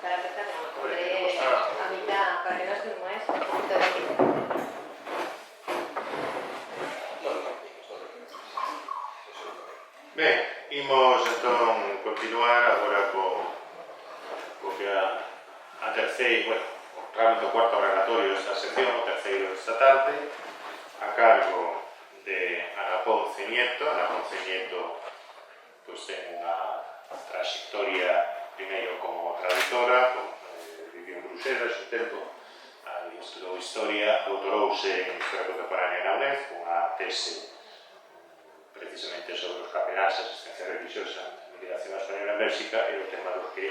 para empezar, me pondré a mitad para que no os durmáis un poquito de tiempo. Ben, imos entón continuar agora co que a terceiro, bueno, realmente o cuarto relatorio desta sección, o terceiro desta tarde, a cargo de Ana Ponce Nieto. Ana Ponce Nieto pues, ten unha trayectoria primeiro como traductora, viviu en Bruxelas un tempo, estudou Historia, doutorouse en Historia Contemporánea na UNED, unha tese precisamente sobre os capeláns e asistencia religiosa en migración española en Bélxica, e o tema do que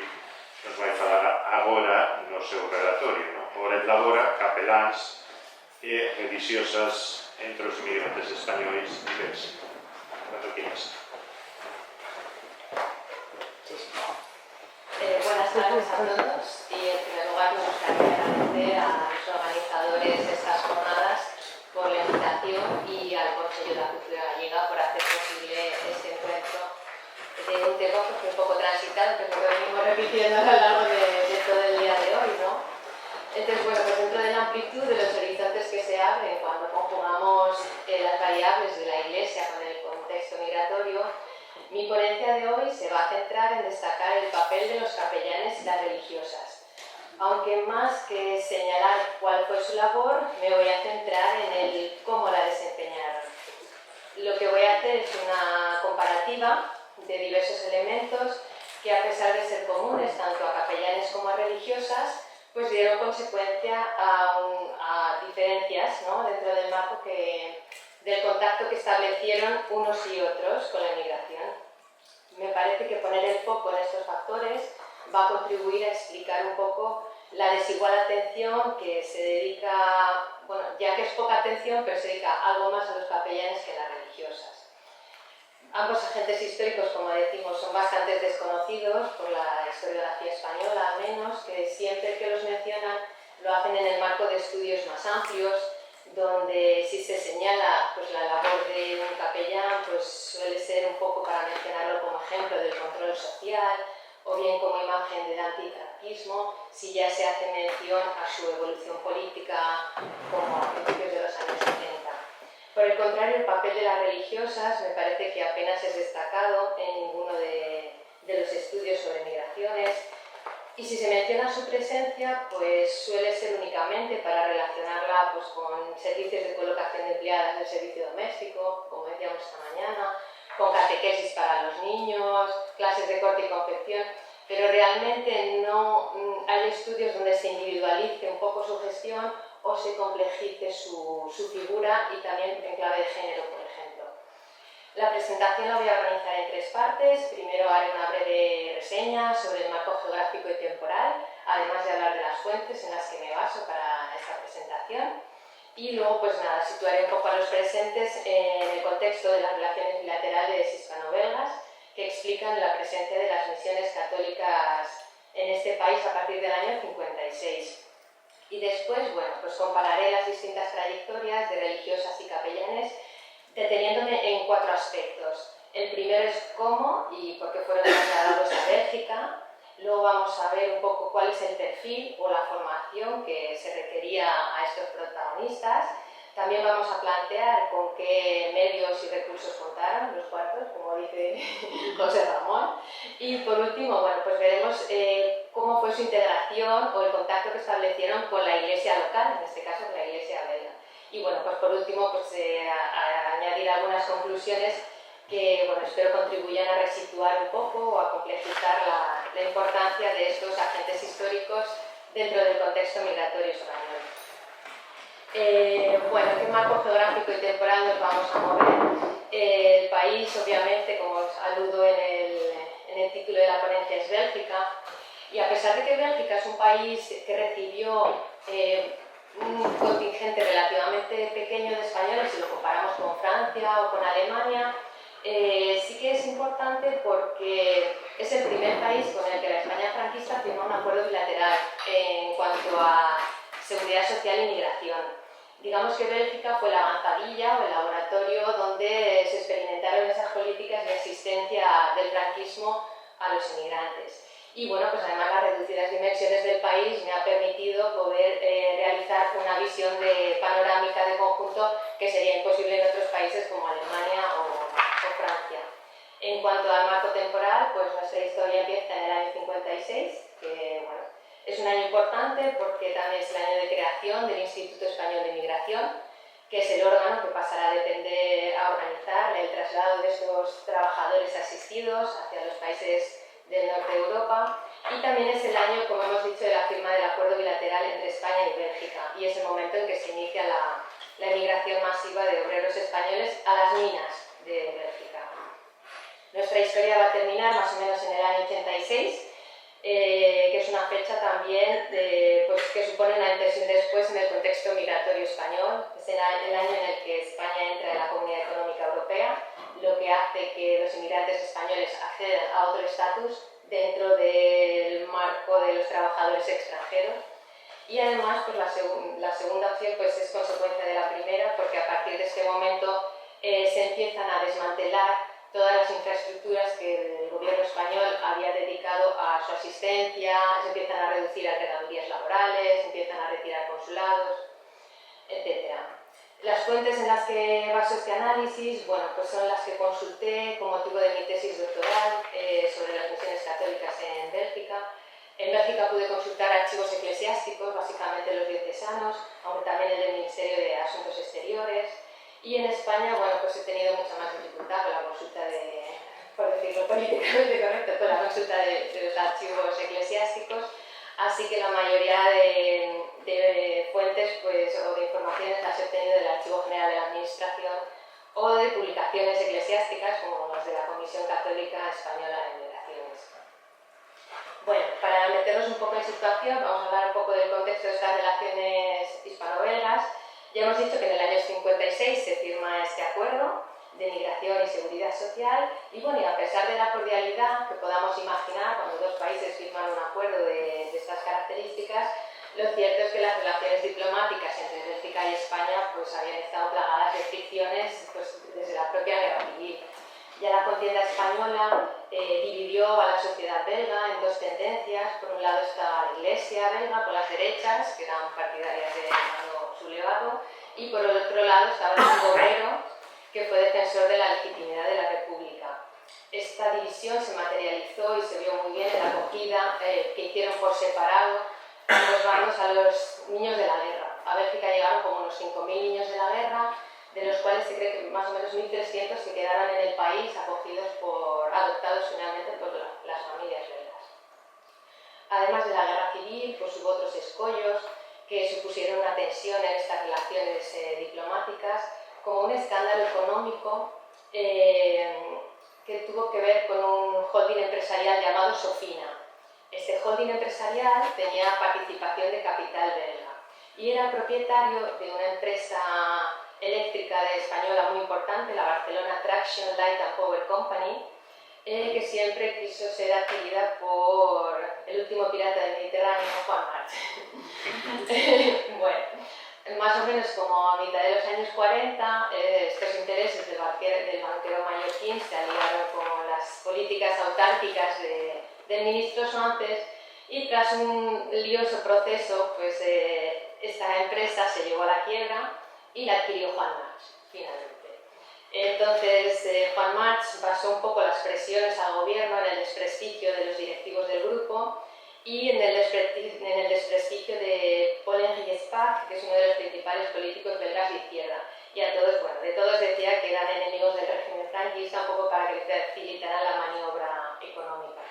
nos vai falar agora no seu relatorio, no? Ora elabora capeláns e religiosas entre os migrantes españoles en Bélxica. Cuando quieras. Buenas tardes a todos y en primer lugar me gustaría agradecer a los organizadores de estas jornadas por la invitación y al Consejo de la Cultura Gallega por hacer posible este encuentro de un tema que fue un poco transitado, que es lo que venimos repitiendo a lo largo de todo el día de hoy, ¿no? Entonces, bueno, pues dentro de la amplitud de los horizontes que se abren cuando conjugamos las variables de la Iglesia con el contexto migratorio, mi ponencia de hoy se va a centrar en destacar el papel de los capellanes y las religiosas. Aunque más que señalar cuál fue su labor, me voy a centrar en el cómo la desempeñaron. Lo que voy a hacer es una comparativa de diversos elementos que, a pesar de ser comunes tanto a capellanes como a religiosas, pues dieron consecuencia a diferencias, ¿no?, dentro del marco del contacto que establecieron unos y otros con la inmigración. Me parece que poner el foco en estos factores va a contribuir a explicar un poco la desigual atención que se dedica, bueno, ya que es poca atención, pero se dedica algo más a los capellanes que a las religiosas. Ambos agentes históricos, como decimos, son bastante desconocidos por la historiografía española, al menos, que siempre que los mencionan lo hacen en el marco de estudios más amplios, donde si se señala pues, la labor de un capellán, pues suele ser un poco para mencionarlo como ejemplo del control social, o bien como imagen del antifranquismo, si ya se hace mención a su evolución política como a principios de los años 70. Por el contrario, el papel de las religiosas me parece que apenas es destacado en ninguno de los estudios sobre migraciones, y si se menciona su presencia, pues suele ser únicamente para relacionarla pues, con servicios de colocación de empleadas del servicio doméstico, como decíamos esta mañana, con catequesis para los niños, clases de corte y confección, pero realmente no hay estudios donde se individualice un poco su gestión o se complejice su figura, y también en clave de género, por ejemplo. La presentación la voy a organizar en tres partes. Primero haré una breve reseña sobre el marco geográfico y temporal, además de hablar de las fuentes en las que me baso para esta presentación. Y luego, pues nada, situaré un poco a los presentes en el contexto de las relaciones bilaterales hispano-belgas que explican la presencia de las misiones católicas en este país a partir del año 56. Y después, bueno, pues compararé las distintas trayectorias de religiosas y capellanes, deteniéndome en cuatro aspectos. El primero es cómo y por qué fueron trasladados a Bélgica. Luego vamos a ver un poco cuál es el perfil o la formación que se requería a estos protagonistas. También vamos a plantear con qué medios y recursos contaron los cuartos, como dice José Ramón. Y por último, bueno, pues veremos cómo fue su integración o el contacto que establecieron con la iglesia local, en este caso con la iglesia belga. Y bueno, pues por último, pues a añadir algunas conclusiones que, bueno, espero contribuyan a resituar un poco o a complejizar la importancia de estos agentes históricos dentro del contexto migratorio español. Bueno, ¿qué marco geográfico y temporal nos vamos a mover? El país, obviamente, como os aludo en el título de la ponencia, es Bélgica, y a pesar de que Bélgica es un país que recibió un contingente relativamente pequeño de españoles, si lo comparamos con Francia o con Alemania, sí que es importante porque es el primer país con el que la España franquista firmó un acuerdo bilateral en cuanto a seguridad social y migración. Digamos que Bélgica fue la avanzadilla o el laboratorio donde se experimentaron esas políticas de asistencia del franquismo a los inmigrantes. Y bueno, pues además las reducidas dimensiones del país me ha permitido poder realizar una visión panorámica de conjunto que sería imposible en otros países como Alemania o Francia. En cuanto al marco temporal, pues nuestra historia empieza en el año 56, que bueno, es un año importante porque también es el año de creación del Instituto Español de Migración, que es el órgano que pasará a organizar el traslado de estos trabajadores asistidos hacia los países del norte de Europa, y también es el año, como hemos dicho, de la firma del acuerdo bilateral entre España y Bélgica, y es el momento en que se inicia la emigración masiva de obreros españoles a las minas de Bélgica. Nuestra historia va a terminar más o menos en el año 86, que es una fecha también pues, que supone una antes y un después en el contexto migratorio español. Es el año en el que España entra en la Comunidad Económica Europea, lo que hace que los inmigrantes españoles accedan a otro estatus dentro del marco de los trabajadores extranjeros. Y además, pues, la segunda opción pues, es consecuencia de la primera, porque a partir de este momento se empiezan a desmantelar todas las infraestructuras que el gobierno español había dedicado a su asistencia, se empiezan a reducir alternativas laborales, se empiezan a retirar consulados, etc. Las fuentes en las que baso este análisis, bueno, pues son las que consulté con motivo de mi tesis doctoral sobre las misiones católicas en Bélgica. En Bélgica pude consultar archivos eclesiásticos, básicamente los diocesanos, aunque también el del Ministerio de Asuntos Exteriores. Y en España, bueno, pues he tenido mucha más dificultad con la consulta por decirlo políticamente correcto, con la consulta de los archivos eclesiásticos. Así que la mayoría de fuentes pues, o de informaciones las he obtenido del Archivo General de la Administración o de publicaciones eclesiásticas como las de la Comisión Católica Española de Migraciones. Bueno, para meternos un poco en situación, vamos a hablar un poco del contexto de estas relaciones hispano-belgas. Ya hemos dicho que en el año 56 se firma este acuerdo de migración y seguridad social, y bueno, y a pesar de la cordialidad que podamos imaginar cuando dos países firman un acuerdo de estas características, lo cierto es que las relaciones diplomáticas entre Bélgica y España pues, habían estado plagadas de fricciones pues, desde la propia guerra civil. Ya la contienda española dividió a la sociedad belga en dos tendencias. Por un lado estaba la Iglesia belga con las derechas, que eran partidarias de Fernando sublevado, y por el otro lado estaba el mundo obrero, que fue defensor de la legitimidad de la República. Esta división se materializó y se vio muy bien en la acogida que hicieron por separado ambos bandos a los niños de la guerra. A Bélgica llegaron como unos 5.000 niños de la guerra, de los cuales se cree que más o menos 1.300 se quedaron en el país acogidos adoptados finalmente por las familias belgas. Además de la guerra civil, pues hubo otros escollos que supusieron una tensión en estas relaciones diplomáticas, como un escándalo económico que tuvo que ver con un holding empresarial llamado Sofina. Este holding empresarial tenía participación de capital belga y era propietario de una empresa eléctrica española muy importante, la Barcelona Traction Light and Power Company, que siempre quiso ser adquirida por el último pirata del Mediterráneo, Juan March. Bueno, más o menos como a mitad de los años 40, estos intereses del banquero mallorquín se aliaron con las políticas autárquicas del ministro Suárez, y tras un lioso proceso, pues esta empresa se llevó a la quiebra y la adquirió Juan March, finalmente. Entonces, Juan March basó un poco las presiones al gobierno en el desprestigio de los directivos del grupo y en el desprestigio de Paul-Henri Spaak, que es uno de los principales políticos belgas de izquierda. Y a todos, bueno, de todos decía que eran enemigos del régimen franquista, un poco para que les facilitaran la maniobra económica.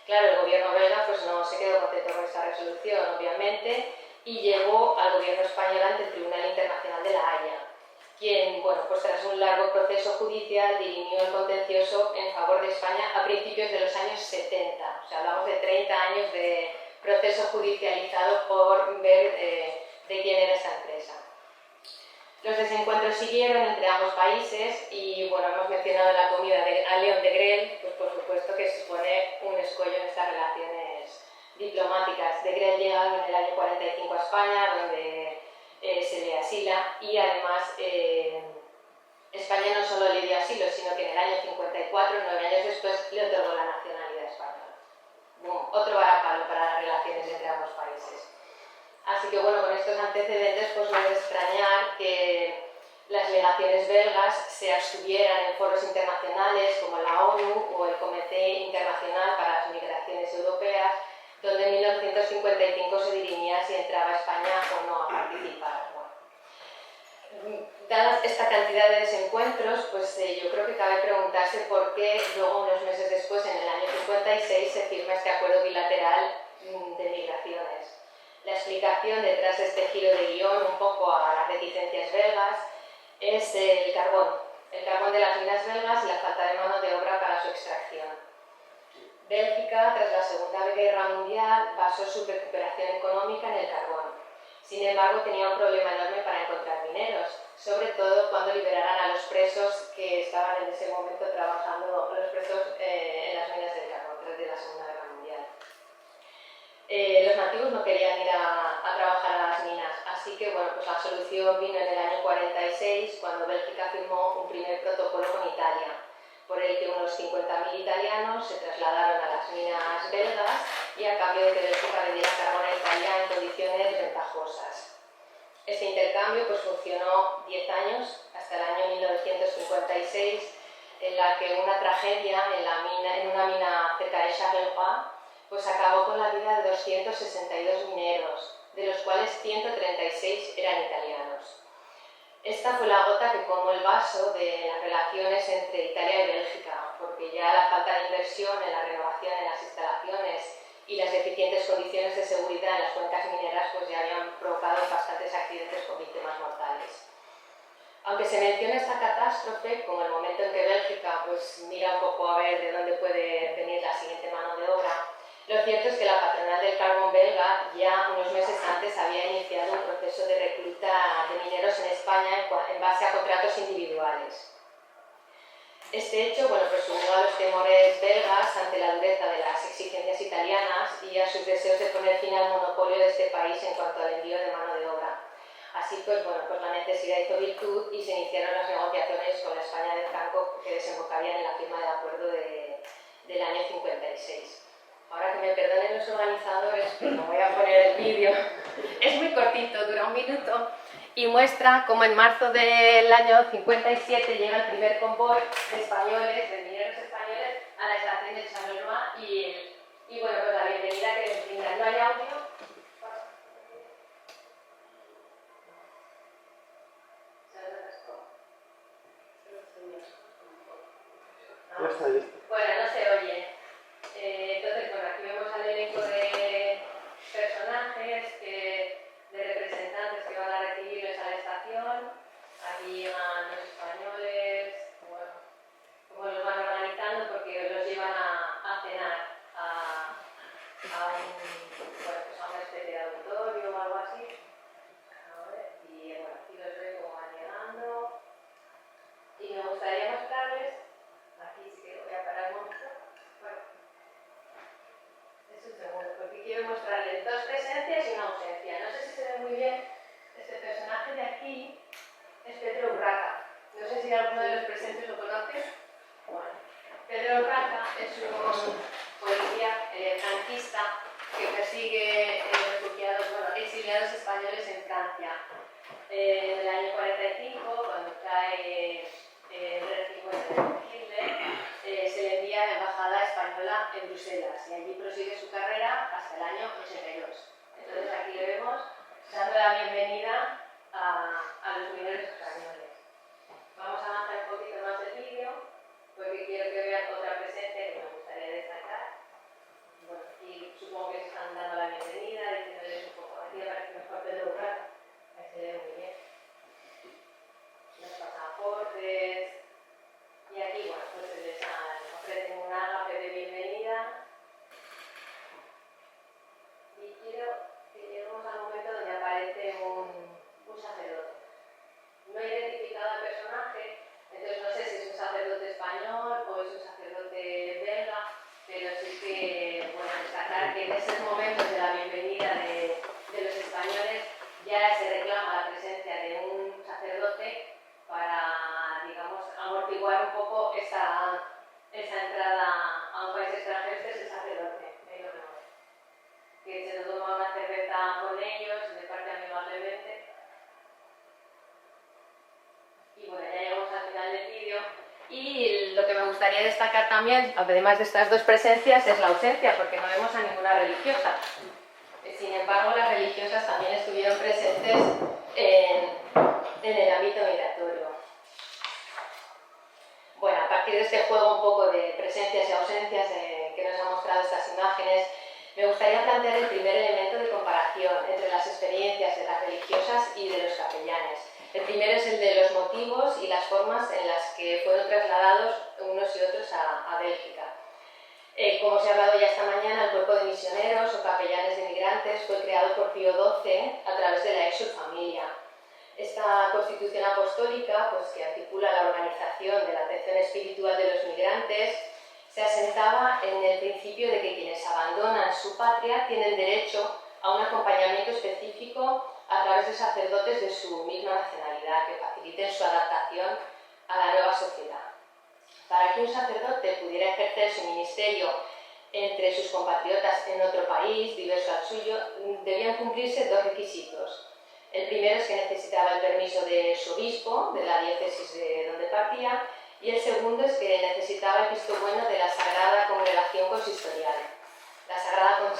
Claro, el gobierno belga pues, no se quedó contento con esta resolución, obviamente, y llevó al gobierno español ante el Tribunal Internacional de la Haya, quien, bueno, pues tras un largo proceso judicial dirimió el contencioso en favor de España a principios de los años 70. O sea, hablamos de 30 años de proceso judicializado por ver de quién era esta empresa. Los desencuentros siguieron entre ambos países y, bueno, hemos mencionado la comida a León de Grel, pues por supuesto que supone un escollo en estas relaciones diplomáticas. De Grel llega en el año 45 a España, donde se le asila, y además España no solo le dio asilo, sino que en el año 54, 9 años después, le otorgó la nacionalidad española. otro varapalo para las relaciones entre ambos países. Así que bueno, con estos antecedentes pues no es extrañar que las legaciones belgas se abstuvieran en foros internacionales como la ONU o el Comité Internacional para las Migraciones Europeas, donde en 1955 se dirimía si entraba España o no a participar. Bueno, dada esta cantidad de desencuentros, pues yo creo que cabe preguntarse por qué luego, unos meses después, en el año 56, se firma este acuerdo bilateral de migraciones. La explicación detrás de este giro de guión, un poco a las reticencias belgas, es el carbón de las minas belgas y la falta de mano de obra para su extracción. Bélgica, tras la Segunda Guerra Mundial, basó su recuperación económica en el carbón. Sin embargo, tenía un problema enorme para encontrar mineros, sobre todo cuando liberaran a los presos que estaban en ese momento trabajando, los presos en las minas del carbón, tras de la Segunda Guerra Mundial. Los nativos no querían ir a trabajar a las minas, así que bueno, pues la solución vino en el año 46, cuando Bélgica firmó un primer protocolo con Italia, por el que unos 50.000 italianos se trasladaron a las minas belgas y a cambio de que Bélgica vendiera carbón a Italia en condiciones ventajosas. Este intercambio pues funcionó 10 años, hasta el año 1956, en la que una tragedia en una mina cerca de Charleroi pues acabó con la vida de 262 mineros, de los cuales 136 eran italianos. Esta fue la gota que colmó el vaso de las relaciones entre Italia y Bélgica, porque ya la falta de inversión en la renovación de las instalaciones y las deficientes condiciones de seguridad en las cuencas mineras pues ya habían provocado bastantes accidentes con víctimas mortales. Aunque se menciona esta catástrofe como el momento en que Bélgica pues mira un poco a ver de dónde puede venir la siguiente mano de obra, lo cierto es que la patronal del carbón belga ya unos meses antes había iniciado un proceso de recluta de mineros en España en base a contratos individuales. Este hecho bueno, pues unió a los temores belgas ante la dureza de las exigencias italianas y a sus deseos de poner fin al monopolio de este país en cuanto al envío de mano de obra. Así pues, bueno, pues la necesidad hizo virtud y se iniciaron las negociaciones con la España de Franco que desembocarían en la firma del acuerdo del año 56. Ahora que me perdonen los organizadores, pero voy a poner el vídeo. Es muy cortito, dura 1 minuto y muestra cómo en marzo del año 57 llega el primer convoy de españoles, de mineros españoles, a la estación de Charleroi y bueno, pues la bienvenida que les brindan. No hay audio. Bueno, no se oye. Entonces, bueno, aquí vemos al elenco de personajes, de representantes que van a recibirles a la estación. Aquí llegan los españoles, bueno, cómo los van organizando porque los llevan a cenar a una especie de auditorio o algo así. A ver, y bueno, aquí los ven cómo van llegando. Y me gustaría mostrarles, aquí sí que voy a parar un momento. Bueno, es un segundo, porque quiero mostrarles 2 presencias y una ausencia. No sé si se ve muy bien, este personaje de aquí es Pedro Urraca. No sé si alguno de los presentes lo conoce. Bueno, Pedro Urraca es un policía franquista que persigue refugiados, exiliados españoles en Francia. En el año 45, cuando cae el régimen de Hitler, se le envía a la embajada española en Bruselas y allí prosigue su carrera hasta el año 82. Entonces aquí le vemos dando la bienvenida a los mineros españoles. Vamos a avanzar un poquito más el vídeo porque quiero que vean otra presencia que me gustaría destacar. Bueno, y supongo que están dando la bienvenida, diciéndoles un poco, aquí aparece mejor Pedro Urraca. Ahí se ve muy bien. Los pasaportes. Y aquí, bueno, pues les ofrecen un ágape de bienvenida. Y quiero que lleguemos al momento donde aparece un sacerdote. No he identificado al personaje, entonces no sé si es un sacerdote español o es un sacerdote belga, pero sí que, bueno, destacar que en esos momentos de la que se toma una cerveza con ellos, se parte amigablemente. Y bueno, ya llegamos al final del vídeo. Y lo que me gustaría destacar también, además de estas dos presencias, es la ausencia, porque no vemos a ninguna religiosa. Sin embargo, las religiosas también estuvieron presentes en el ámbito migratorio. Bueno, a partir de este juego un poco de presencias y ausencias que nos han mostrado estas imágenes, me gustaría plantear el primer elemento de comparación entre las experiencias de las religiosas y de los capellanes. El primero es el de los motivos y las formas en las que fueron trasladados unos y otros a Bélgica. Como se ha hablado ya esta mañana, el cuerpo de misioneros o capellanes de migrantes fue creado por Pío XII a través de la Exsul Familia. Esta constitución apostólica, pues, que articula la organización de la atención espiritual de los migrantes, se asentaba en el principio de que quienes abandonan su patria tienen derecho a un acompañamiento específico a través de sacerdotes de su misma nacionalidad que faciliten su adaptación a la nueva sociedad. Para que un sacerdote pudiera ejercer su ministerio entre sus compatriotas en otro país diverso al suyo, debían cumplirse dos requisitos. El primero es que necesitaba el permiso de su obispo, de la diócesis de donde partía, y el segundo es que necesitaba el visto bueno de la Sagrada Congregación Consistorial. La Sagrada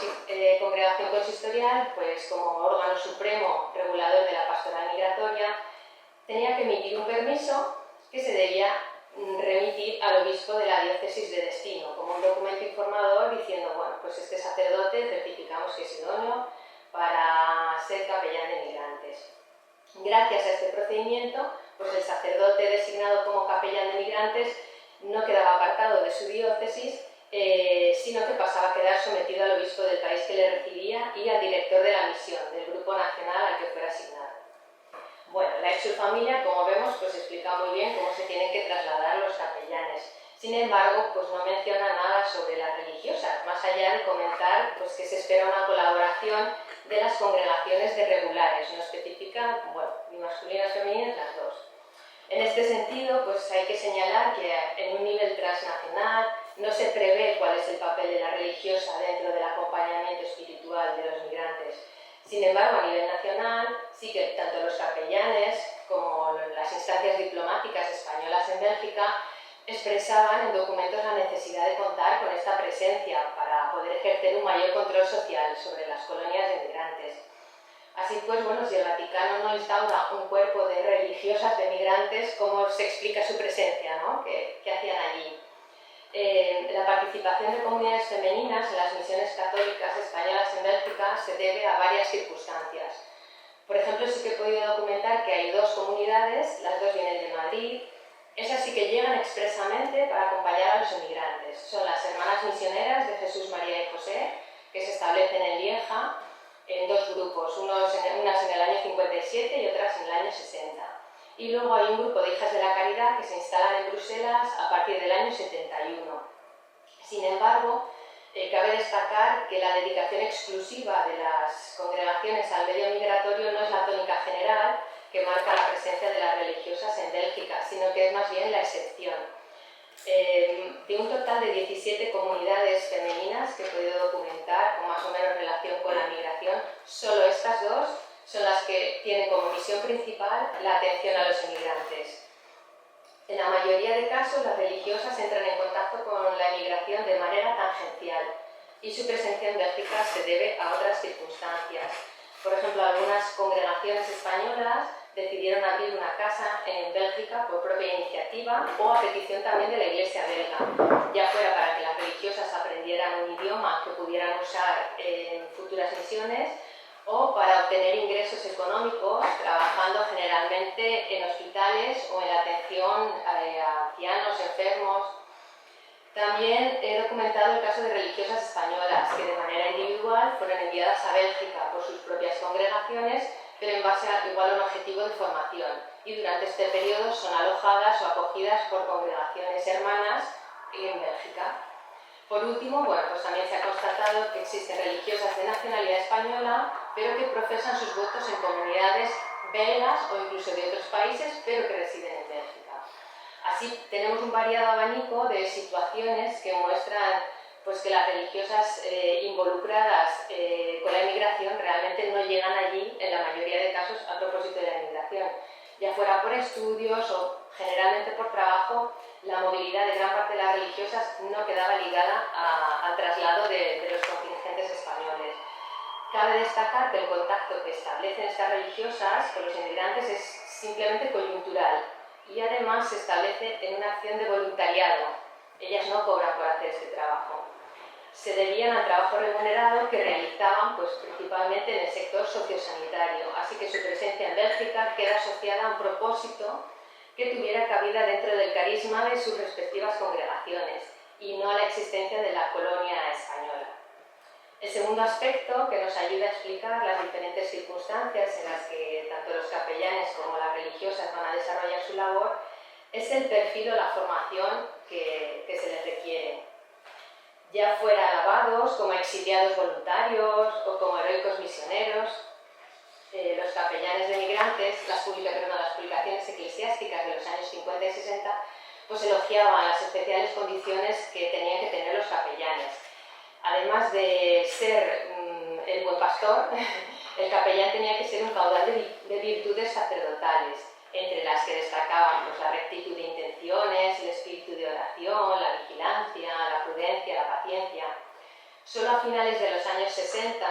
Congregación Consistorial, pues como órgano supremo regulador de la pastoral migratoria, tenía que emitir un permiso que se debía remitir al obispo de la diócesis de destino, como un documento informador diciendo, bueno, pues este sacerdote certificamos que es idóneo para ser capellán de migrantes. Gracias a este procedimiento, pues el sacerdote designado como capellán de migrantes no quedaba apartado de su diócesis, sino que pasaba a quedar sometido al obispo del país que le recibía y al director de la misión del grupo nacional al que fuera asignado. Bueno, la Exsul Familia, como vemos, pues explica muy bien cómo se tienen que trasladar los capellanes. Sin embargo, pues no menciona nada sobre las religiosas, más allá de comentar pues, que se espera una colaboración de las congregaciones de regulares, no especifica, bueno, ni masculinas ni femeninas, las dos. En este sentido, pues hay que señalar que en un nivel transnacional no se prevé cuál es el papel de la religiosa dentro del acompañamiento espiritual de los migrantes. Sin embargo, a nivel nacional, sí que tanto los capellanes como las instancias diplomáticas españolas en Bélgica expresaban en documentos la necesidad de contar con esta presencia para poder ejercer un mayor control social sobre las colonias de migrantes. Así pues, bueno, si el Vaticano no instaura un cuerpo de religiosas de migrantes, ¿cómo se explica su presencia, ¿no? ¿Qué hacían allí? La participación de comunidades femeninas en las misiones católicas españolas en Bélgica se debe a varias circunstancias. Por ejemplo, sí que he podido documentar que hay dos comunidades, las dos vienen de Madrid. Esas sí que llegan expresamente para acompañar a los inmigrantes. Son las Hermanas Misioneras de Jesús, María y José, que se establecen en Lieja en dos grupos, unas en el año 57 y otras en el año 60. Y luego hay un grupo de Hijas de la Caridad que se instalan en Bruselas a partir del año 71. Sin embargo, cabe destacar que la dedicación exclusiva de las congregaciones al medio migratorio no es la tónica general que marca la presencia de las religiosas en Bélgica, sino que es más bien la excepción. De un total de 17 comunidades femeninas que he podido documentar con más o menos relación con la migración, solo estas dos son las que tienen como misión principal la atención a los inmigrantes. En la mayoría de casos, las religiosas entran en contacto con la inmigración de manera tangencial y su presencia en Bélgica se debe a otras circunstancias. Por ejemplo, algunas congregaciones españolas decidieron abrir una casa en Bélgica por propia iniciativa o a petición también de la Iglesia belga, ya fuera para que las religiosas aprendieran un idioma que pudieran usar en futuras misiones o para obtener ingresos económicos trabajando generalmente en hospitales o en la atención a ancianos, enfermos. También he documentado el caso de religiosas españolas que de manera individual fueron enviadas a Bélgica por sus propias congregaciones, pero en base a igual un objetivo de formación, y durante este periodo son alojadas o acogidas por congregaciones hermanas en Bélgica. Por último, bueno, pues también se ha constatado que existen religiosas de nacionalidad española, pero que profesan sus votos en comunidades belgas o incluso de otros países, pero que residen en Bélgica. Así tenemos un variado abanico de situaciones que muestran pues que las religiosas involucradas con la inmigración realmente no llegan allí, en la mayoría de casos, a propósito de la inmigración. Ya fuera por estudios o generalmente por trabajo, la movilidad de gran parte de las religiosas no quedaba ligada al traslado de los contingentes españoles. Cabe destacar que el contacto que establecen estas religiosas con los inmigrantes es simplemente coyuntural y además se establece en una acción de voluntariado. Ellas no cobran por hacer este trabajo. Se debían al trabajo remunerado que realizaban pues, principalmente en el sector sociosanitario, así que su presencia en Bélgica queda asociada a un propósito que tuviera cabida dentro del carisma de sus respectivas congregaciones y no a la existencia de la colonia española. El segundo aspecto que nos ayuda a explicar las diferentes circunstancias en las que tanto los capellanes como las religiosas van a desarrollar su labor es el perfil o la formación que se les requiere. Ya fuera alabados como exiliados voluntarios o como heroicos misioneros, los capellanes de migrantes, las publicaciones eclesiásticas de los años 50 y 60, pues elogiaban las especiales condiciones que tenían que tener los capellanes. Además de ser el buen pastor, el capellán tenía que ser un caudal de virtudes sacerdotales, entre las que destacaban pues, la rectitud de intenciones, el espíritu de oración, la vigilancia, la prudencia, la paciencia. Solo a finales de los años 60,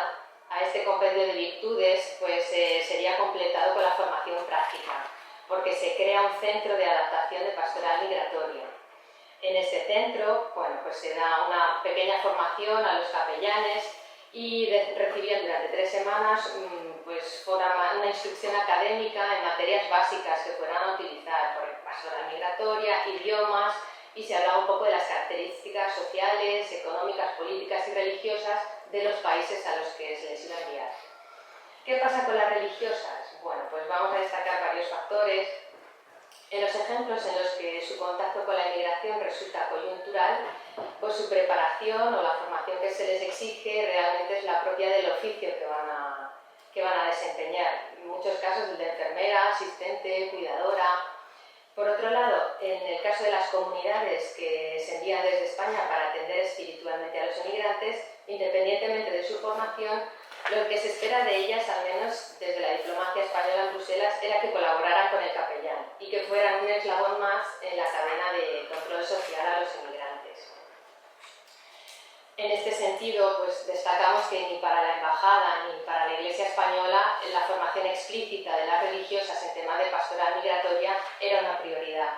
a este compendio de virtudes pues, sería completado con la formación práctica, porque se crea un centro de adaptación de pastoral migratoria. En este centro, bueno, pues se da una pequeña formación a los capellanes y recibían durante 3 semanas pues, una instrucción académica en materias básicas que fueran a utilizar, por pastoral migratoria, idiomas, y se hablaba un poco de las características sociales, económicas, políticas y religiosas de los países a los que se les iba a enviar. ¿Qué pasa con las religiosas? Bueno, pues vamos a destacar varios factores. En los ejemplos en los que su contacto con la inmigración resulta coyuntural, pues su preparación o la formación que se les exige realmente es la propia del oficio que van a desempeñar. En muchos casos el de enfermera, asistente, cuidadora. Por otro lado, en el caso de las comunidades que se envían desde España para atender espiritualmente a los inmigrantes, independientemente de su formación, lo que se espera de ellas, al menos desde la diplomacia española en Bruselas, era que colaboraran con el capellán y que fueran un eslabón más en la cadena de control social a los inmigrantes. En este sentido, pues destacamos que ni para la Embajada ni para la Iglesia española la formación explícita de las religiosas en temas de pastoral migratoria era una prioridad.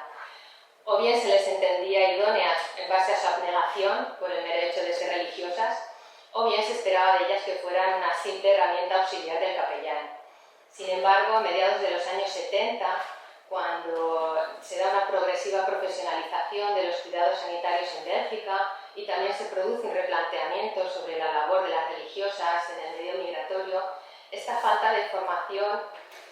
O bien se les entendía idóneas en base a su abnegación por el mero hecho de ser religiosas, o bien se esperaba de ellas que fueran una simple herramienta auxiliar del capellán. Sin embargo, a mediados de los años 70, cuando se da una progresiva profesionalización de los cuidados sanitarios en Bélgica y también se produce un replanteamiento sobre la labor de las religiosas en el medio migratorio, esta falta de formación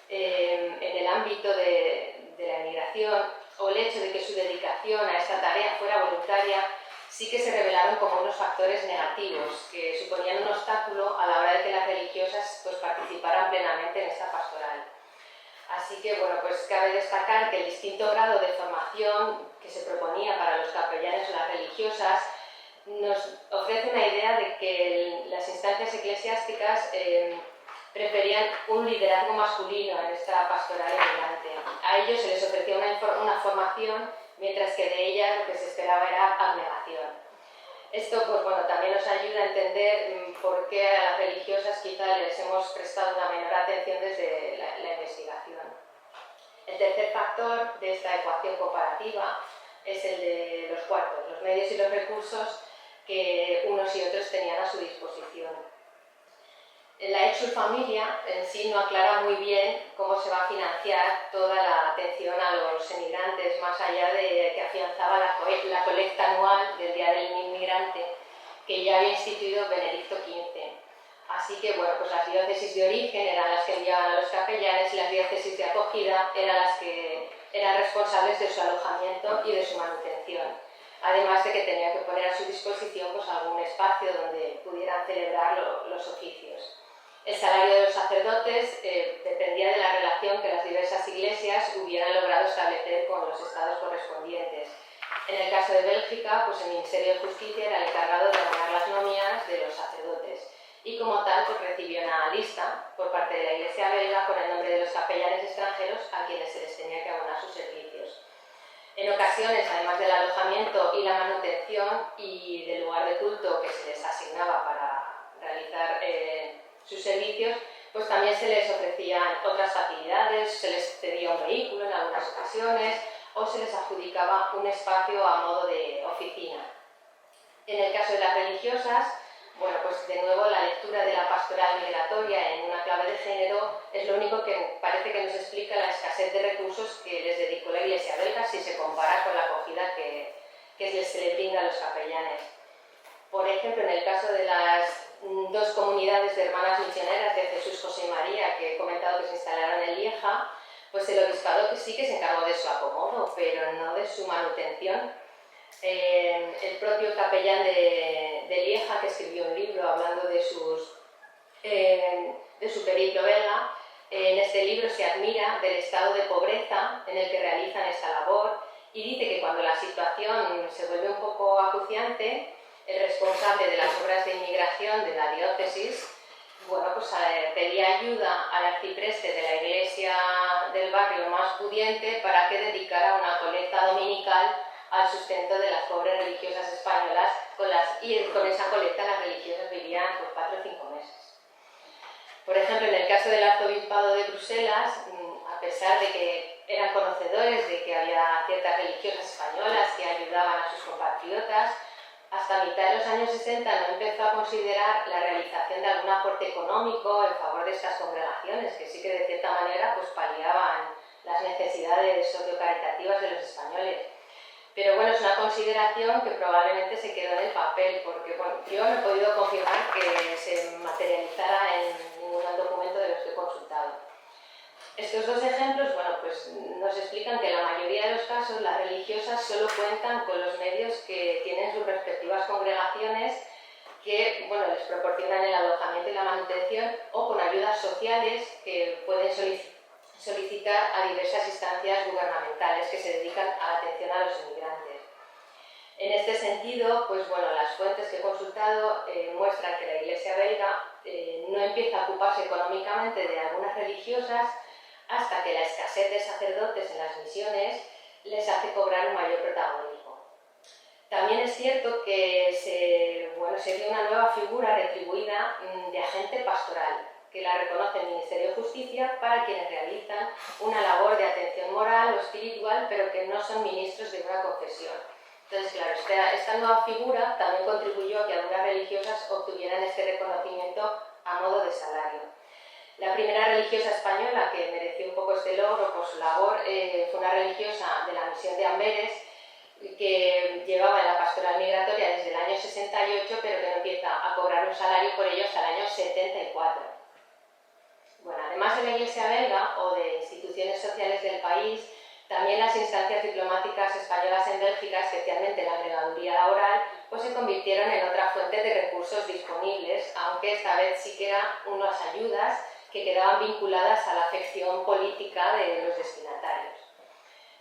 en el ámbito de la inmigración o el hecho de que su dedicación a esta tarea fuera voluntaria sí que se revelaron como unos factores negativos que suponían un obstáculo a la hora de que las religiosas pues, participaran plenamente en esta pastoral. Así que, bueno, pues cabe destacar que el distinto grado de formación que se proponía para los capellanes o las religiosas nos ofrece una idea de que las instancias eclesiásticas preferían un liderazgo masculino en esta pastoral inmigrante. A ellos se les ofrecía una formación, mientras que de ellas lo que se esperaba era abnegación. Esto pues, bueno, también nos ayuda a entender por qué a las religiosas quizá les hemos prestado una menor atención desde la investigación. El tercer factor de esta ecuación comparativa es el de los cuartos, los medios y los recursos que unos y otros tenían a su disposición. La Exul Familia en sí no aclara muy bien cómo se va a financiar toda la atención a los emigrantes, más allá de que afianzaba la colecta anual del Día del Inmigrante que ya había instituido Benedicto XV. Así que, bueno, pues las diócesis de origen eran las que enviaban a los capellanes y las diócesis de acogida eran las que eran responsables de su alojamiento y de su manutención. Además de que tenían que poner a su disposición pues, algún espacio donde pudieran celebrar los oficios. El salario de los sacerdotes dependía de la relación que las diversas iglesias hubieran logrado establecer con los estados correspondientes. En el caso de Bélgica, pues el Ministerio de Justicia era el encargado de abonar las nóminas de los sacerdotes y como tal pues recibió una lista por parte de la Iglesia belga con el nombre de los capellanes extranjeros a quienes se les tenía que abonar sus servicios. En ocasiones, además del alojamiento y la manutención y del lugar de culto que se les asignaba para realizar sus servicios, pues también se les ofrecían otras facilidades, se les cedía un vehículo en algunas ocasiones o se les adjudicaba un espacio a modo de oficina. En el caso de las religiosas, bueno, pues de nuevo la lectura de la pastoral migratoria en una clave de género es lo único que parece que nos explica la escasez de recursos que les dedicó la Iglesia belga si se compara con la acogida que se les brinda a los capellanes. Por ejemplo, en el caso de las dos comunidades de hermanas misioneras de Jesús, José y María que he comentado que se instalaron en Lieja, pues el obispado que sí que se encargó de su acomodo, pero no de su manutención. El propio capellán de Lieja, que escribió un libro hablando de su periplo belga, en este libro se admira del estado de pobreza en el que realizan esta labor y dice que cuando la situación se vuelve un poco acuciante, el responsable de las obras de inmigración de la diócesis, bueno, pues pedía ayuda al arcipreste de la iglesia del barrio más pudiente para que dedicara una colecta dominical al sustento de las pobres religiosas españolas y con esa colecta las religiosas vivían por 4 o 5 meses. Por ejemplo, en el caso del arzobispado de Bruselas, a pesar de que eran conocedores de que había ciertas religiosas españolas que ayudaban a sus compatriotas, hasta mitad de los años 60 no empezó a considerar la realización de algún aporte económico en favor de estas congregaciones, que sí que de cierta manera pues, paliaban las necesidades sociocaritativas de los españoles. Pero bueno, es una consideración que probablemente se quedó en el papel, porque bueno, yo no he podido confirmar que se materializara en ningún documento de los que he consultado. Estos dos ejemplos, bueno, pues nos explican que en la mayoría de los casos las religiosas solo cuentan con los medios que tienen sus respectivas congregaciones que, bueno, les proporcionan el alojamiento y la manutención o con ayudas sociales que pueden solicitar a diversas instancias gubernamentales que se dedican a la atención a los inmigrantes. En este sentido, pues bueno, las fuentes que he consultado muestran que la Iglesia belga no empieza a ocuparse económicamente de algunas religiosas hasta que la escasez de sacerdotes en las misiones les hace cobrar un mayor protagonismo. También es cierto que se dio una nueva figura retribuida de agente pastoral, que la reconoce el Ministerio de Justicia para quienes realizan una labor de atención moral o espiritual, pero que no son ministros de una confesión. Entonces, claro, esta nueva figura también contribuyó a que algunas religiosas obtuvieran este reconocimiento a modo de salario. La primera religiosa española que mereció un poco este logro por su labor fue una religiosa de la misión de Amberes que llevaba en la pastoral migratoria desde el año 68, pero que no empieza a cobrar un salario por ello hasta el año 74. Bueno, además de la Iglesia belga o de instituciones sociales del país, también las instancias diplomáticas españolas en Bélgica, especialmente la agregaduría laboral, pues se convirtieron en otra fuente de recursos disponibles, aunque esta vez sí que eran unas ayudas que quedaban vinculadas a la afección política de los destinatarios.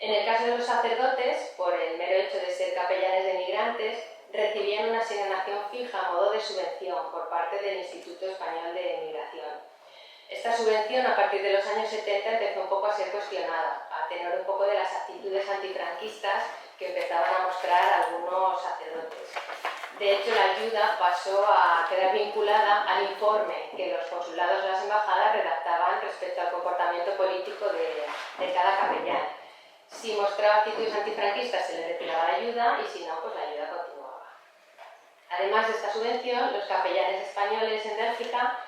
En el caso de los sacerdotes, por el mero hecho de ser capellanes de migrantes, recibían una asignación fija a modo de subvención por parte del Instituto Español de Migración. Esta subvención, a partir de los años 70, empezó un poco a ser cuestionada, a tenor un poco de las actitudes antifranquistas que empezaban a mostrar algunos sacerdotes. De hecho, la ayuda pasó a quedar vinculada al informe que los consulados de las embajadas redactaban respecto al comportamiento político de cada capellán. Si mostraba actitudes antifranquistas, se le retiraba la ayuda y si no, pues la ayuda continuaba. Además de esta subvención, los capellanes españoles en Bélgica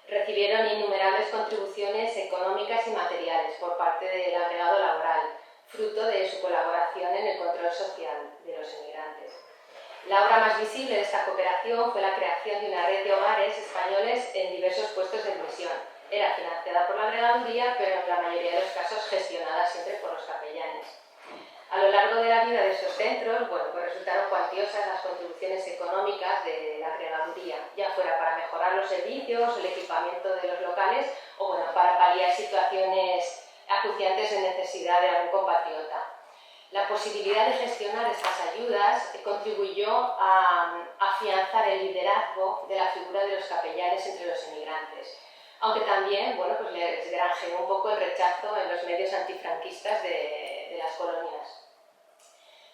recibieron innumerables contribuciones económicas y materiales por parte del agregado laboral, fruto de su colaboración en el control social de los inmigrantes. La obra más visible de esta cooperación fue la creación de una red de hogares españoles en diversos puestos de misión. Era financiada por la agregaduría, pero en la mayoría de los casos gestionada siempre por los capellanes. A lo largo de la vida de estos centros, bueno, pues resultaron cuantiosas las contribuciones económicas de la agregaduría, ya fuera para mejorar los servicios, el equipamiento de los locales o bueno, para paliar situaciones acuciantes de necesidad de algún compatriota. La posibilidad de gestionar estas ayudas contribuyó a afianzar el liderazgo de la figura de los capellanes entre los emigrantes, aunque también bueno, pues les granjeó un poco el rechazo en los medios antifranquistas de las colonias.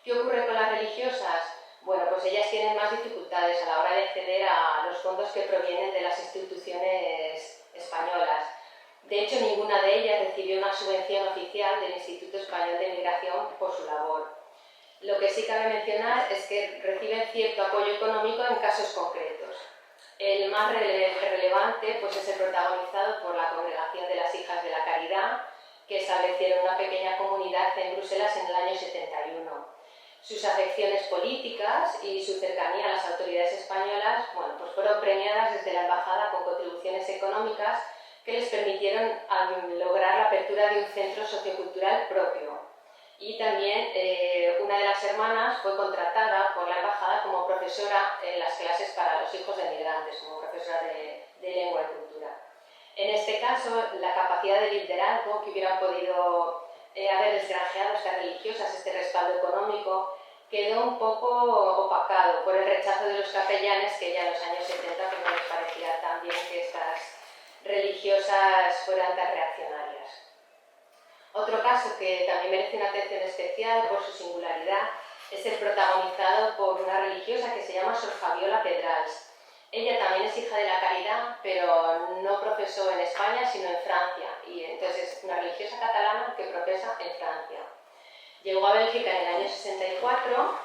¿Qué ocurre con las religiosas? Bueno, pues ellas tienen más dificultades a la hora de acceder a los fondos que provienen de las instituciones españolas. De hecho, ninguna de ellas recibió una subvención oficial del Instituto Español de Migración por su labor. Lo que sí cabe mencionar es que reciben cierto apoyo económico en casos concretos. El más relevante pues, es el protagonizado por la Congregación de las Hijas de la Caridad, que establecieron una pequeña comunidad en Bruselas en el año 71. Sus afecciones políticas y su cercanía a las autoridades españolas bueno, pues fueron premiadas desde la embajada con contribuciones económicas que les permitieron lograr la apertura de un centro sociocultural propio. Y también una de las hermanas fue contratada por la embajada como profesora en las clases para los hijos de migrantes, como profesora de lengua y cultura. En este caso, la capacidad de liderazgo que hubieran podido haberles granjeado estas religiosas, este respaldo económico, quedó un poco opacado por el rechazo de los capellanes, que ya en los años 70 pues, no les parecía tan bien que estas religiosas fueran tan reaccionarias. Otro caso que también merece una atención especial por su singularidad es el protagonizado por una religiosa que se llama Sor Fabiola Pedrals. Ella también es hija de la Caridad, pero no profesó en España, sino en Francia, y entonces es una religiosa catalana que profesa en Francia. Llegó a Bélgica en el año 64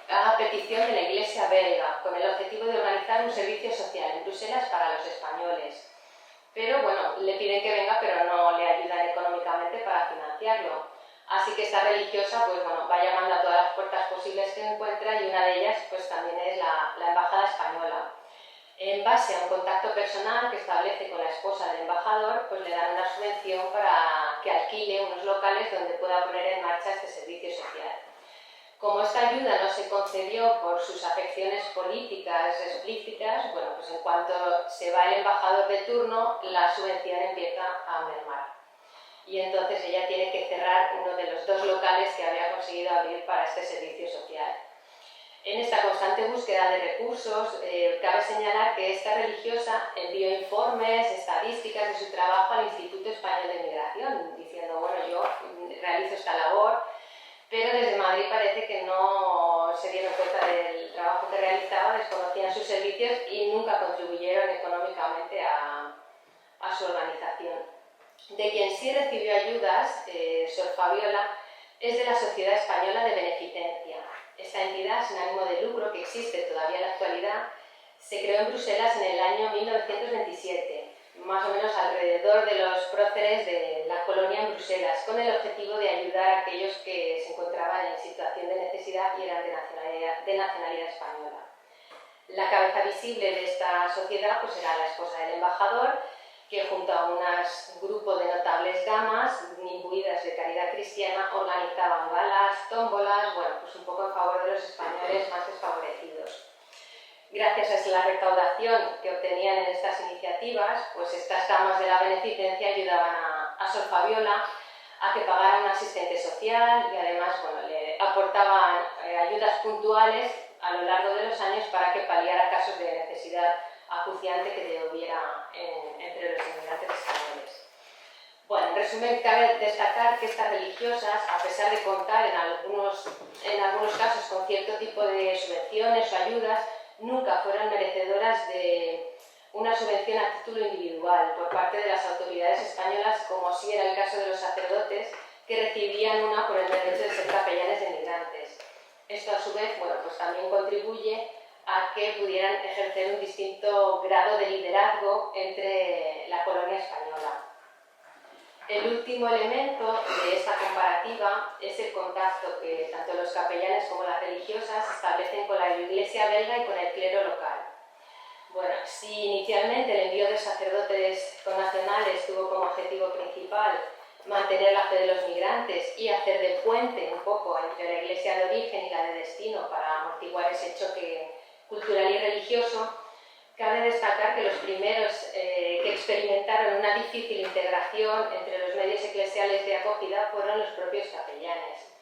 a petición de la Iglesia belga, con el objetivo de organizar un servicio social en Bruselas para los españoles. Pero bueno, le piden que venga, pero no le ayudan económicamente para financiarlo. Así que esta religiosa pues, bueno, va llamando a todas las puertas posibles que encuentra, y una de ellas pues, también es la Embajada Española. En base a un contacto personal que establece con la esposa del embajador, pues le dan una subvención para que alquile unos locales donde pueda poner en marcha este servicio social. Como esta ayuda no se concedió por sus afecciones políticas explícitas, bueno, pues en cuanto se va el embajador de turno, la subvención empieza a mermar. Y entonces ella tiene que cerrar uno de los 2 locales que había conseguido abrir para este servicio social. En esta constante búsqueda de recursos, cabe señalar que esta religiosa envió informes, estadísticas de su trabajo al Instituto Español de Migración, diciendo, bueno, yo realizo esta labor, pero desde Madrid parece que no se dieron cuenta del trabajo que realizaba, desconocían sus servicios y nunca contribuyeron económicamente a su organización. De quien sí recibió ayudas, Sor Fabiola, es de la Sociedad Española de Beneficencia. Esta entidad sin ánimo de lucro, que existe todavía en la actualidad, se creó en Bruselas en el año 1927, más o menos alrededor de los próceres de la colonia en Bruselas, con el objetivo de ayudar a aquellos que se encontraban en situación de necesidad y eran de nacionalidad española. La cabeza visible de esta sociedad pues, era la esposa del embajador, que junto a un grupo de notables damas imbuidas de caridad cristiana organizaban galas, tómbolas, bueno, pues un poco en favor de los españoles más desfavorecidos. Gracias a la recaudación que obtenían en estas iniciativas, pues estas damas de la beneficencia ayudaban a Sor Fabiola a que pagara un asistente social y además bueno, le aportaban ayudas puntuales a lo largo de los años para que paliara casos de necesidad acuciante que hubiera entre los inmigrantes españoles. Bueno, en resumen, cabe destacar que estas religiosas, a pesar de contar en algunos casos con cierto tipo de subvenciones o ayudas, nunca fueron merecedoras de una subvención a título individual por parte de las autoridades españolas, como sí era el caso de los sacerdotes, que recibían una por el derecho de ser capellanes de migrantes. Esto, a su vez, bueno, pues también contribuye a que pudieran ejercer un distinto grado de liderazgo entre la colonia española. El último elemento de esta comparativa es el contacto que tanto los capellanes como las religiosas establecen con la Iglesia belga y con el clero local. Bueno, si inicialmente el envío de sacerdotes connacionales tuvo como objetivo principal mantener la fe de los migrantes y hacer de puente un poco entre la Iglesia de origen y la de destino para amortiguar ese choque cultural y religioso, cabe destacar que los primeros que experimentaron una difícil integración entre los medios eclesiales de acogida fueron los propios capellanes.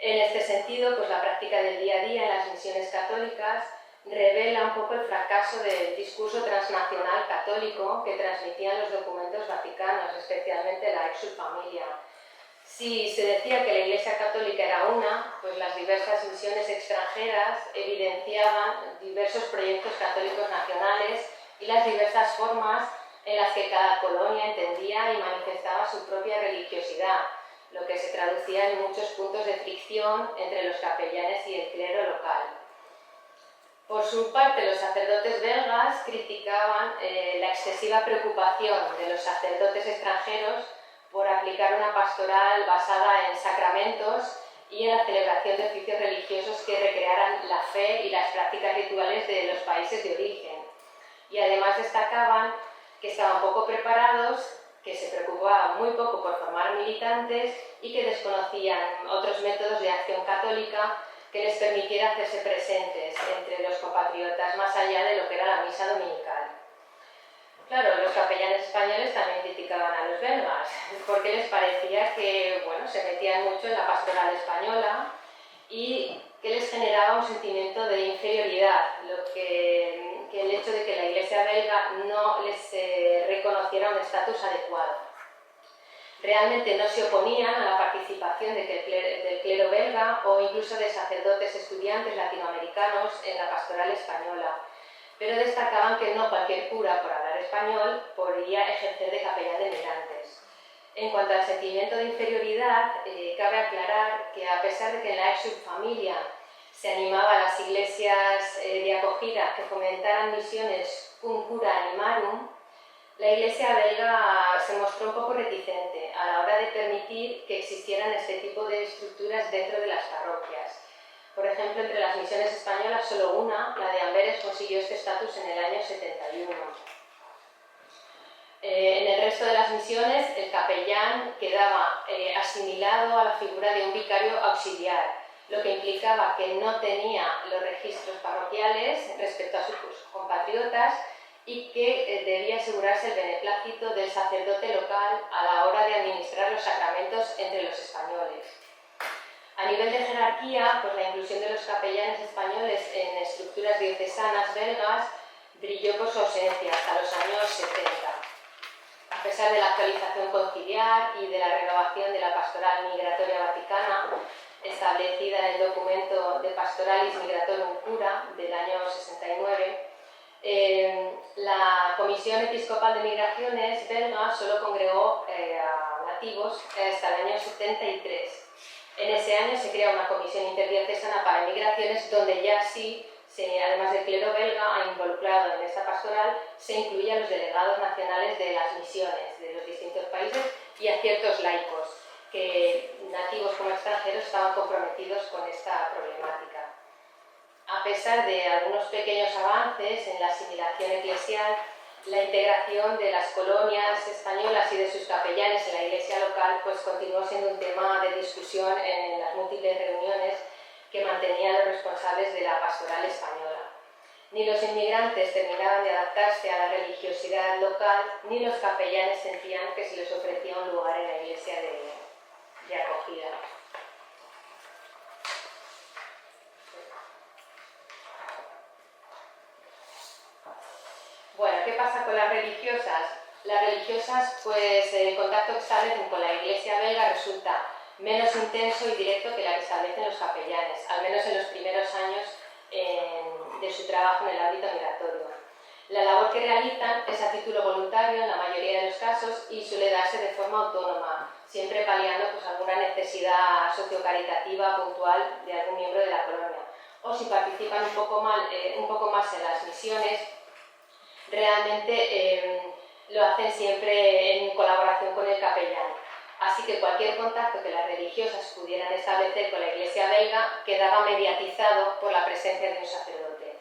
En este sentido, pues la práctica del día a día en las misiones católicas revela un poco el fracaso del discurso transnacional católico que transmitían los documentos vaticanos, especialmente la Exsul Familia. Si se decía que la Iglesia Católica era una, pues las diversas misiones extranjeras evidenciaban diversos proyectos católicos nacionales y las diversas formas en las que cada colonia entendía y manifestaba su propia religiosidad, lo que se traducía en muchos puntos de fricción entre los capellanes y el clero local. Por su parte, los sacerdotes belgas criticaban la excesiva preocupación de los sacerdotes extranjeros por aplicar una pastoral basada en sacramentos y en la celebración de oficios religiosos que recrearan la fe y las prácticas rituales de los países de origen. Y además destacaban que estaban poco preparados, que se preocupaban muy poco por formar militantes y que desconocían otros métodos de acción católica que les permitiera hacerse presentes entre los compatriotas más allá de lo que era la misa dominical. Claro, los capellanes españoles también criticaban a los belgas, porque les parecía que se metían mucho en la pastoral española y que les generaba un sentimiento de inferioridad, que el hecho de que la Iglesia belga no les reconociera un estatus adecuado. Realmente no se oponían a la participación del clero belga o incluso de sacerdotes estudiantes latinoamericanos en la pastoral española, pero destacaban que no cualquier cura por hablar español podía ejercer de capellán de migrantes. En cuanto al sentimiento de inferioridad, cabe aclarar que a pesar de que en la Exsul Familia se animaba a las iglesias de acogida que fomentaran misiones cum cura animarum, la Iglesia belga se mostró un poco reticente a la hora de permitir que existieran este tipo de estructuras dentro de las parroquias. Por ejemplo, entre las misiones españolas, solo una, la de Amberes, consiguió este estatus en el año 71. En el resto de las misiones, el capellán quedaba asimilado a la figura de un vicario auxiliar, lo que implicaba que no tenía los registros parroquiales respecto a sus compatriotas y que debía asegurarse el beneplácito del sacerdote local a la hora de administrar los sacramentos entre los españoles. A nivel de jerarquía, pues la inclusión de los capellanes españoles en estructuras diocesanas belgas brilló por su ausencia hasta los años 70. A pesar de la actualización conciliar y de la renovación de la pastoral migratoria vaticana, establecida en el documento de Pastoralis Migratorum Cura del año 69, la Comisión Episcopal de Migraciones belga solo congregó a nativos hasta el año 73. En ese año se crea una comisión interdiocesana para migraciones donde ya sí, además del clero belga involucrado en esta pastoral, se incluye a los delegados nacionales de las misiones de los distintos países y a ciertos laicos que, nativos como extranjeros, estaban comprometidos con esta problemática. A pesar de algunos pequeños avances en la asimilación eclesial, la integración de las colonias españolas y de sus capellanes en la iglesia local pues continuó siendo un tema de discusión en las múltiples reuniones que mantenían los responsables de la pastoral española. Ni los inmigrantes terminaban de adaptarse a la religiosidad local, ni los capellanes sentían que se les ofrecía un lugar en la iglesia de acogida. Bueno, ¿qué pasa con las religiosas? Las religiosas, pues el contacto que establecen con la iglesia belga resulta menos intenso y directo que la que establecen los capellanes, al menos en los primeros años de su trabajo en el ámbito migratorio. La labor que realizan es a título voluntario en la mayoría de los casos y suele darse de forma autónoma, siempre paliando pues, alguna necesidad sociocaritativa puntual de algún miembro de la colonia. O si participan un poco más en las misiones, realmente lo hacen siempre en colaboración con el capellán. Así que cualquier contacto que las religiosas pudieran establecer con la iglesia belga quedaba mediatizado por la presencia de un sacerdote.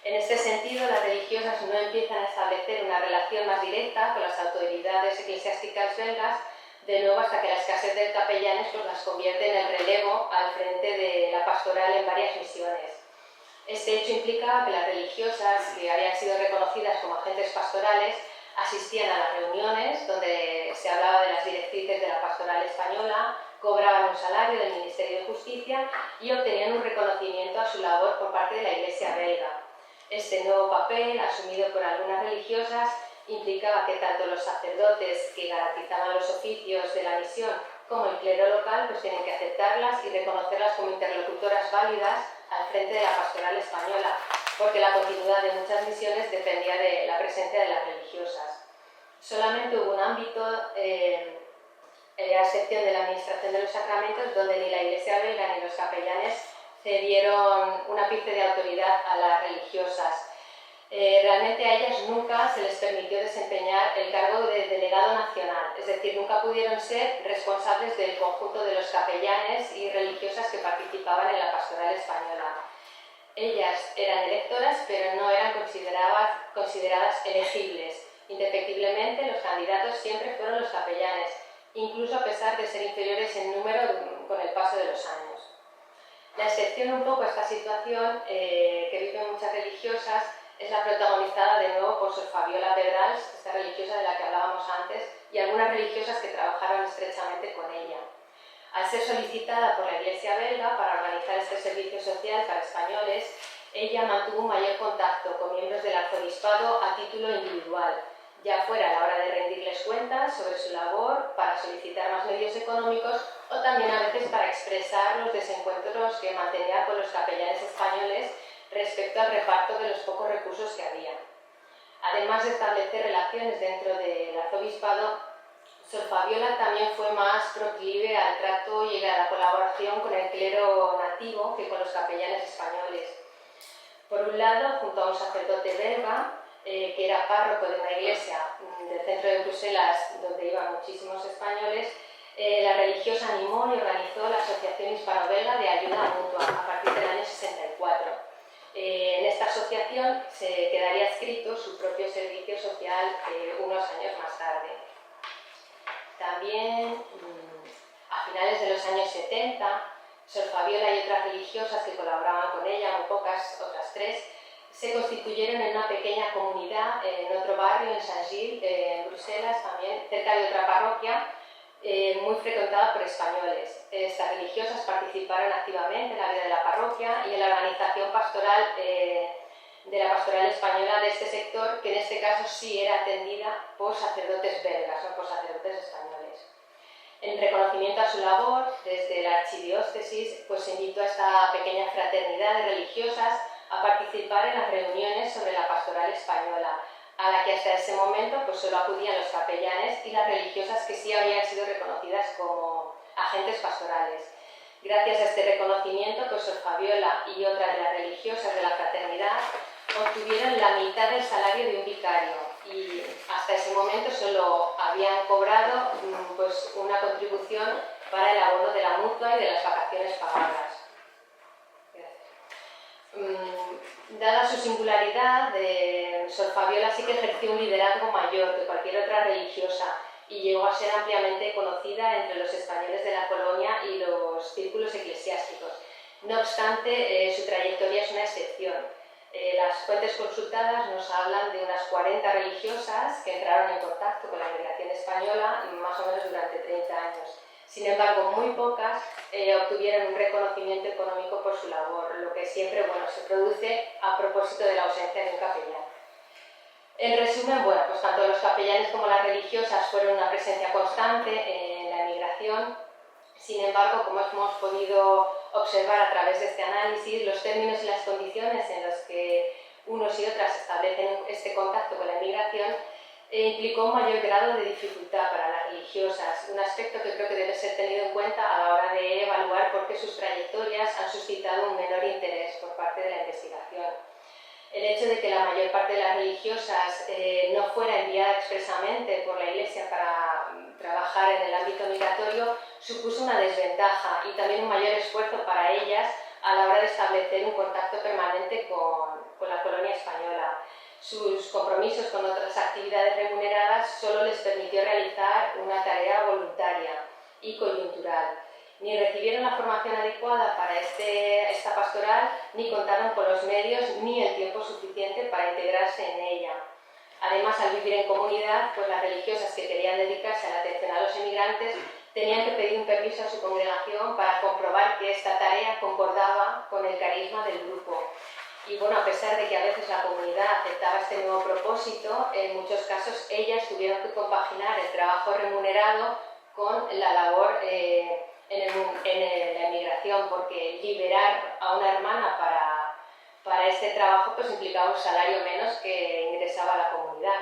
En este sentido, las religiosas no empiezan a establecer una relación más directa con las autoridades eclesiásticas belgas, de nuevo hasta que la escasez de capellanes pues, las convierte en el relevo al frente de la pastoral en varias misiones. Este hecho implicaba que las religiosas, que habían sido reconocidas como agentes pastorales, asistían a las reuniones donde se hablaba de las directrices de la pastoral española, cobraban un salario del Ministerio de Justicia y obtenían un reconocimiento a su labor por parte de la Iglesia belga. Este nuevo papel, asumido por algunas religiosas, implicaba que tanto los sacerdotes que garantizaban los oficios de la misión como el clero local pues tienen que aceptarlas y reconocerlas como interlocutoras válidas al frente de la pastoral española, porque la continuidad de muchas misiones dependía de la presencia de las religiosas. Solamente hubo un ámbito, a excepción de la administración de los sacramentos, donde ni la Iglesia belga ni los capellanes cedieron un ápice de autoridad a las religiosas. Realmente a ellas nunca se les permitió desempeñar el cargo de delegado nacional, es decir, nunca pudieron ser responsables del conjunto de los capellanes y religiosas que participaban en la pastoral española. Ellas eran electoras, pero no eran consideradas elegibles. Indefectiblemente, los candidatos siempre fueron los capellanes, incluso a pesar de ser inferiores en número con el paso de los años. La excepción un poco a esta situación que viven muchas religiosas es la protagonizada de nuevo por Sor Fabiola Pedrals, esta religiosa de la que hablábamos antes, y algunas religiosas que trabajaron estrechamente con ella. Al ser solicitada por la Iglesia belga para organizar este servicio social para españoles, ella mantuvo un mayor contacto con miembros del arzobispado a título individual, ya fuera a la hora de rendirles cuentas sobre su labor, para solicitar más medios económicos o también a veces para expresar los desencuentros que mantenía con los capellanes españoles respecto al reparto de los pocos recursos que había. Además de establecer relaciones dentro del arzobispado, Sor Fabiola también fue más proclive al trato y a la colaboración con el clero nativo que con los capellanes españoles. Por un lado, junto a un sacerdote belga, que era párroco de una iglesia del centro de Bruselas, donde iban muchísimos españoles, la religiosa animó y organizó la Asociación Hispano-Belga de Ayuda Mutua a partir del año 64. En esta asociación se quedaría adscrito su propio servicio social unos años más tarde. También, a finales de los años 70, Sor Fabiola y otras religiosas que colaboraban con ella, muy pocas, otras 3, se constituyeron en una pequeña comunidad en otro barrio, en Saint-Gilles, en Bruselas también, cerca de otra parroquia, muy frecuentada por españoles. Estas religiosas participaron activamente en la vida de la parroquia y en la organización pastoral de la pastoral española de este sector, que en este caso sí era atendida por sacerdotes belgas, no por sacerdotes españoles. En reconocimiento a su labor, desde la archidiócesis, pues se invitó a esta pequeña fraternidad de religiosas a participar en las reuniones sobre la pastoral española, a la que hasta ese momento pues solo acudían los capellanes y las religiosas que sí habían sido reconocidas como agentes pastorales. Gracias a este reconocimiento, pues Sor Fabiola y otras de las religiosas de la fraternidad obtuvieron la mitad del salario de un vicario y hasta ese momento solo habían cobrado pues una contribución para el abono de la mutua y de las vacaciones pagadas. Dada su singularidad, Sor Fabiola sí que ejerció un liderazgo mayor que cualquier otra religiosa y llegó a ser ampliamente conocida entre los españoles de la colonia y los círculos eclesiásticos. No obstante, su trayectoria es una excepción. Las fuentes consultadas nos hablan de unas 40 religiosas que entraron en contacto con la migración española más o menos durante 30 años. Sin embargo, muy pocas obtuvieron un reconocimiento económico por su labor, lo que siempre se produce a propósito de la ausencia de un capellán. En resumen, pues tanto los capellanes como las religiosas fueron una presencia constante en la emigración. Sin embargo, como hemos podido observar a través de este análisis, los términos y las condiciones en los que unos y otras establecen este contacto con la emigración implicó un mayor grado de dificultad para las religiosas, un aspecto que creo que debe ser tenido en cuenta a la hora de evaluar por qué sus trayectorias han suscitado un menor interés por parte de la investigación. El hecho de que la mayor parte de las religiosas no fuera enviada expresamente por la Iglesia para trabajar en el ámbito migratorio supuso una desventaja y también un mayor esfuerzo para ellas a la hora de establecer un contacto permanente con la colonia española. Sus compromisos con otras actividades remuneradas solo les permitió realizar una tarea voluntaria y coyuntural. Ni recibieron la formación adecuada para esta pastoral, ni contaron con los medios ni el tiempo suficiente para integrarse en ella. Además, al vivir en comunidad, pues las religiosas que querían dedicarse a la atención a los emigrantes tenían que pedir un permiso a su congregación para comprobar que esta tarea concordaba con el carisma del grupo. Y bueno, a pesar de que a veces la comunidad aceptaba este nuevo propósito, en muchos casos ellas tuvieron que compaginar el trabajo remunerado con la labor en la emigración, porque liberar a una hermana para este trabajo pues implicaba un salario menos que ingresaba a la comunidad.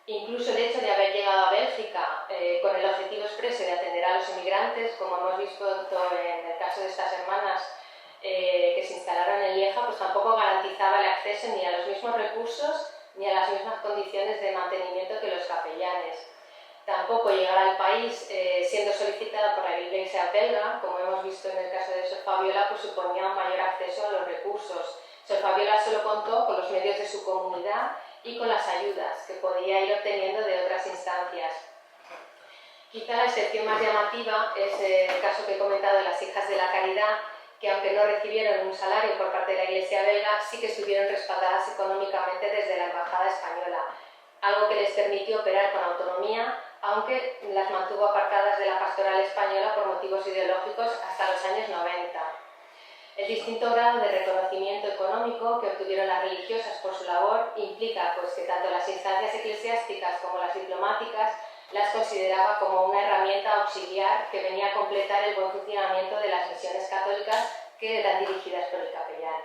Incluso el hecho de haber llegado a Bélgica con el objetivo expreso de atender a los inmigrantes, como hemos visto en el caso de estas hermanas que se instalaron en Lieja, pues tampoco garantizaba el acceso ni a los mismos recursos ni a las mismas condiciones de mantenimiento que los capellanes. Tampoco llegar al país siendo solicitada por la Iglesia belga, como hemos visto en el caso de Sor Fabiola, pues suponía un mayor acceso a los recursos. Sor Fabiola solo contó con los medios de su comunidad y con las ayudas que podía ir obteniendo de otras instancias. Quizá la excepción más llamativa es el caso que he comentado de las Hijas de la Caridad, que aunque no recibieron un salario por parte de la Iglesia belga, sí que estuvieron respaldadas económicamente desde la Embajada Española, algo que les permitió operar con autonomía, aunque las mantuvo apartadas de la pastoral española por motivos ideológicos hasta los años 90. El distinto grado de reconocimiento económico que obtuvieron las religiosas por su labor implica pues, que tanto las instancias eclesiásticas como las diplomáticas las consideraba como una herramienta auxiliar que venía a completar el buen funcionamiento de las misiones católicas que eran dirigidas por el capellán.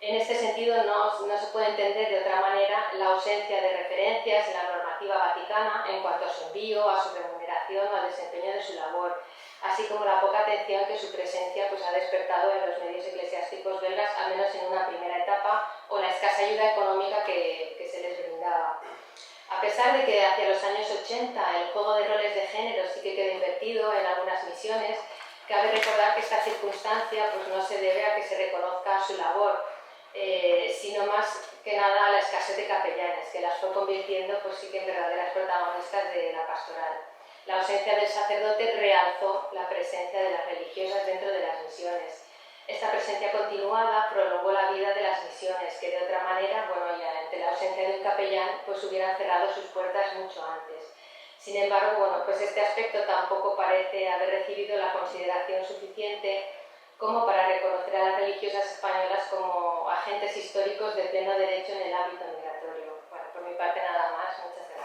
En este sentido, no se puede entender de otra manera la ausencia de referencias en la normativa vaticana en cuanto a su envío, a su remuneración o al desempeño de su labor, así como la poca atención que su presencia pues, ha despertado en los medios eclesiásticos belgas, al menos en una primera etapa, o la escasa ayuda económica que se les brindaba. A pesar de que hacia los años 80 el juego de roles de género sí que quedó invertido en algunas misiones, cabe recordar que esta circunstancia pues, no se debe a que se reconozca su labor, sino más que nada a la escasez de capellanes, que las fue convirtiendo pues, sí que en verdaderas protagonistas de la pastoral. La ausencia del sacerdote realzó la presencia de las religiosas dentro de las misiones. Esta presencia continuada prolongó la vida de las misiones, que de otra manera, bueno, ya ante la ausencia del capellán, pues hubieran cerrado sus puertas mucho antes. Sin embargo, bueno, pues este aspecto tampoco parece haber recibido la consideración suficiente como para reconocer a las religiosas españolas como agentes históricos de pleno derecho en el ámbito migratorio. Bueno, por mi parte nada más, muchas gracias.